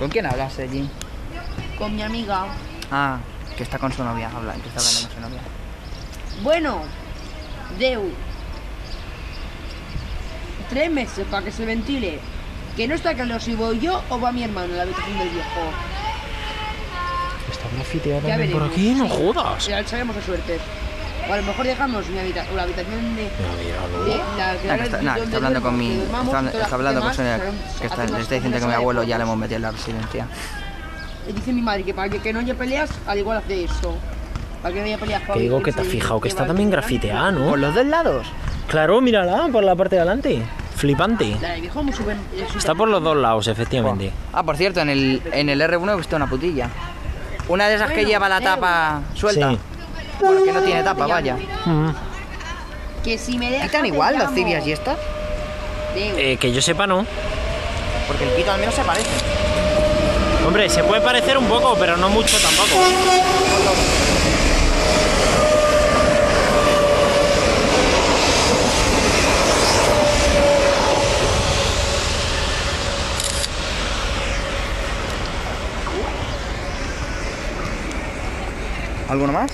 ¿Con quién hablas allí? Con mi amiga. Ah, que está con su novia, que está hablando con su novia. Bueno, Deu. 3 meses para que se ventile. Que no está claro si voy yo o va mi hermano en la habitación del viejo. ¿Está grafiteado Ya también por veremos. aquí? No Sí. jodas. Ya sabemos a suerte. O a lo mejor dejamos la habitación de la Está hablando con mi... Está hablando con su novia, que le está diciendo que mi abuelo ya le hemos metido en la residencia. Y dice mi madre que para que no haya peleas, al igual hace eso. Para que no haya peleas. Que digo que te has fijado que está también grafiteada, ¿no? ¿Por los dos lados? Claro, mírala, por la parte de adelante. Flipante. La del viejo muy súper. Está por los dos lados, efectivamente. Ah, por cierto, en el R1 he visto una putilla. Una de esas que Bueno, lleva la tapa suelta. Sí. Bueno, que no tiene tapa, vaya. Que si me dejas. ¿Están igual las tibias y estas? Que yo sepa, no. Porque el pito al menos se parece. Hombre, se puede parecer un poco, pero no mucho tampoco. ¿Alguno más?